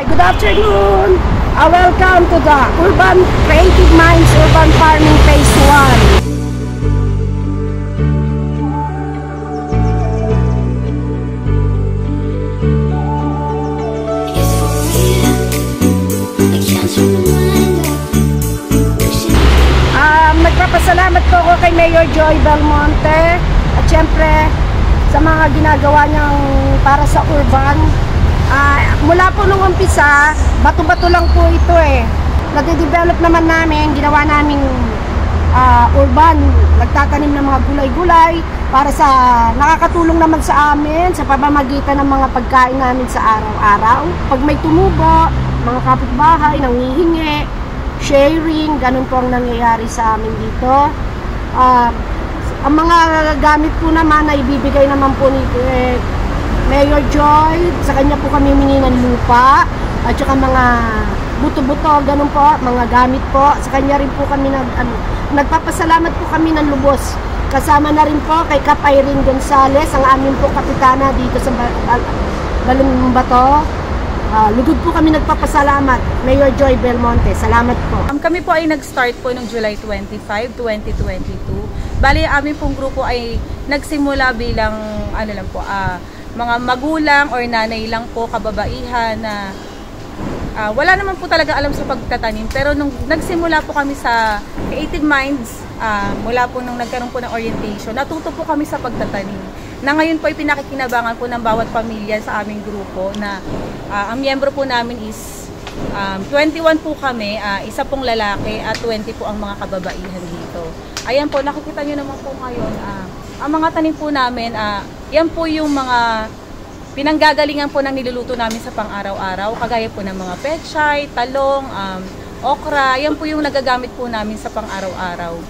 Hi, good afternoon. Welcome to the Urban Creative Minds Urban Farming Phase 1. Nagpapasalamat po ako kay Mayor Joy Belmonte at syempre sa mga ginagawa niyang para sa urban. Mula po nung umpisa, bato-bato lang po ito eh. Nade-develop naman namin, ginawa naming urban, nagtatanim ng mga gulay-gulay para sa nakakatulong naman sa amin sa pamamagitan ng mga pagkain namin sa araw-araw. Pag may tumubo, mga kapitbahay nanghihingi, sharing, ganun po ang nangyayari sa amin dito. Ang mga gamit po naman na ibibigay naman po ni Mayor Joy, sa kanya po kami humingi ng lupa at saka mga buto-buto, ganun po, mga gamit po. Sa kanya rin po kami nagpapasalamat po kami ng lubos. Kasama na rin po kay Kap Irene Gonzales, ang aming po kapitana dito sa Balong Bato. Lugod po kami nagpapasalamat, Mayor Joy Belmonte. Salamat po. Kami po ay nag-start po noong July 25, 2022. Bali, aming pong grupo ay nagsimula bilang mga magulang or nanay lang po, kababaihan na wala naman po talaga alam sa pagtatanim. Pero nung nagsimula po kami sa Creative Minds, mula po nung nagkaroon po ng orientation, natuto po kami sa pagtatanim. Na ngayon po ay pinakikinabangan po ng bawat pamilya sa aming grupo na ang miyembro po namin is 21 po kami, isa pong lalaki at 20 po ang mga kababaihan dito. Ayan po, nakikita nyo naman po ngayon, ang mga tanim po namin, yan po yung mga pinanggagalingan po ng niluluto namin sa pang-araw-araw, kagaya po ng mga pechay, talong, okra, yan po yung nagagamit po namin sa pang-araw-araw,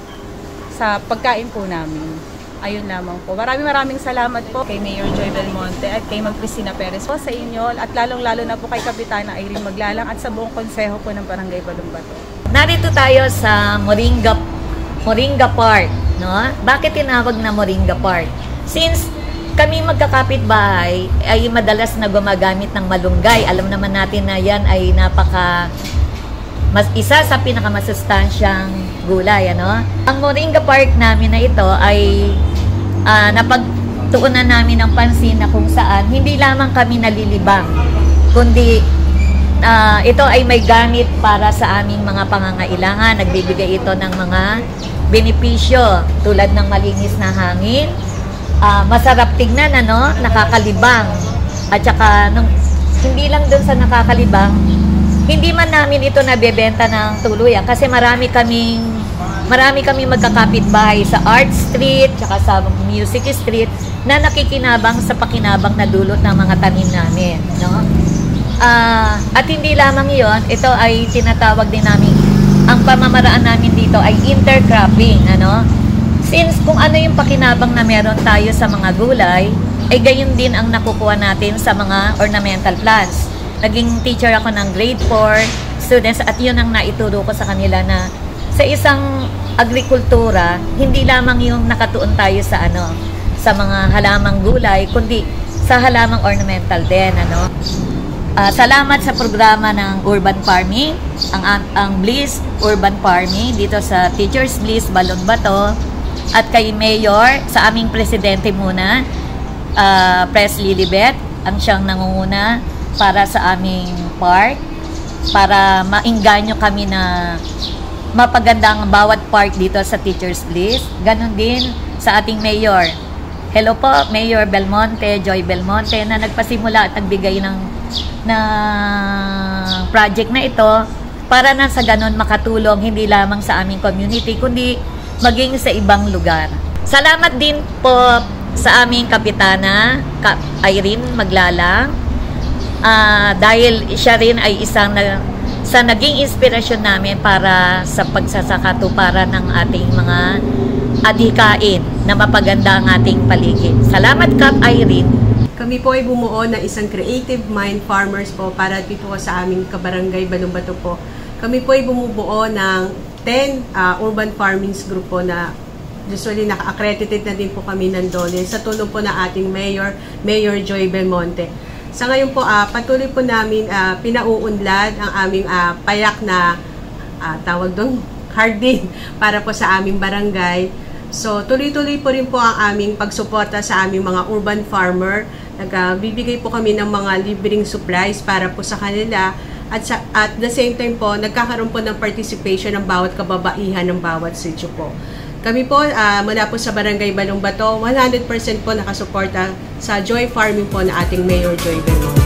sa pagkain po namin. Ayun lamang po. Maraming salamat po kay Mayor Joy Belmonte at kay Ma'am Cristina Perez po sa inyo at lalong-lalo na po kay Kapitana Irene Maglalang at sa buong konseho po ng Barangay Balong Bato. Narito tayo sa Moringa Park, no? Bakit tinawag na Moringa Park? Since kami magkakapitbahay ay madalas na gumagamit ng malunggay. Alam naman natin na yan ay isa sa pinakamasustansyang gulay, ano? Ang Moringa Park namin na ito ay napagtuunan namin ng pansin na kung saan hindi lamang kami nalilibang, kundi ito ay may gamit para sa aming mga pangangailangan. Nagbibigay ito ng mga benepisyo tulad ng malinis na hangin, masarap tignan, ano, nakakalibang, at saka hindi lang dun sa nakakalibang, hindi man namin ito nabebenta ng tuluyan kasi marami kaming magkakapitbahay sa Art Street tsaka sa Music Street na nakikinabang sa pakinabang na dulot ng mga tanim namin, no? At hindi lamang iyon, ito ay tinatawag din namin, ang pamamaraan namin dito ay intercropping, ano? Since kung ano yung pakinabang na meron tayo sa mga gulay, ay gayon din ang nakukuha natin sa mga ornamental plants. Naging teacher ako ng grade 4 students at yun ang naituro ko sa kanila na sa isang agrikultura, hindi lamang yung nakatuon tayo sa mga halamang gulay, kundi sa halamang ornamental din, ano. Salamat sa programa ng Urban Farming, ang Bliss Urban Farming dito sa Teachers Bliss Balong Bato, at kay Mayor, sa aming presidente muna, Pres Lilibet, ang siyang nangunguna para sa aming park, para maingganyo kami na mapaganda ang bawat park dito sa Teachers Bliss. Ganon din sa ating Mayor. Hello po, Mayor Belmonte, Joy Belmonte, na nagpasimula at nagbigay ng project na ito para na sa ganon makatulong hindi lamang sa aming community, kundi maging sa ibang lugar. Salamat din po sa aming kapitana, Kap Irene Maglalang, dahil siya rin ay isang sa naging inspirasyon namin para sa pagsasakatuparan ng ating mga adhikain na mapaganda ang ating paligid. Salamat, Kap Irene. Kami po ay bumuo ng isang Creative Mind Farmers po para dito po sa aming kabarangay Balong Bato po. Kami po ay bumubuo ng 10 urban farmings group po na usually naka-accredited na din po kami ng DOLE sa tulong po ng ating Mayor Joy Belmonte. Sa ngayon po, patuloy po namin pinauunlad ang aming payak na tawag doon, hardin para po sa aming barangay. So, tuloy-tuloy po rin po ang aming pagsuporta sa aming mga urban farmer. Nagbibigay po kami ng mga libreng supplies para po sa kanila. At the same time po, nagkakaroon po ng participation ng bawat kababaihan ng bawat sitio po. Kami po, mula po sa Barangay Balong Bato, 100% po nakasuporta sa Joy Farming po na ating Mayor Joy Belmonte.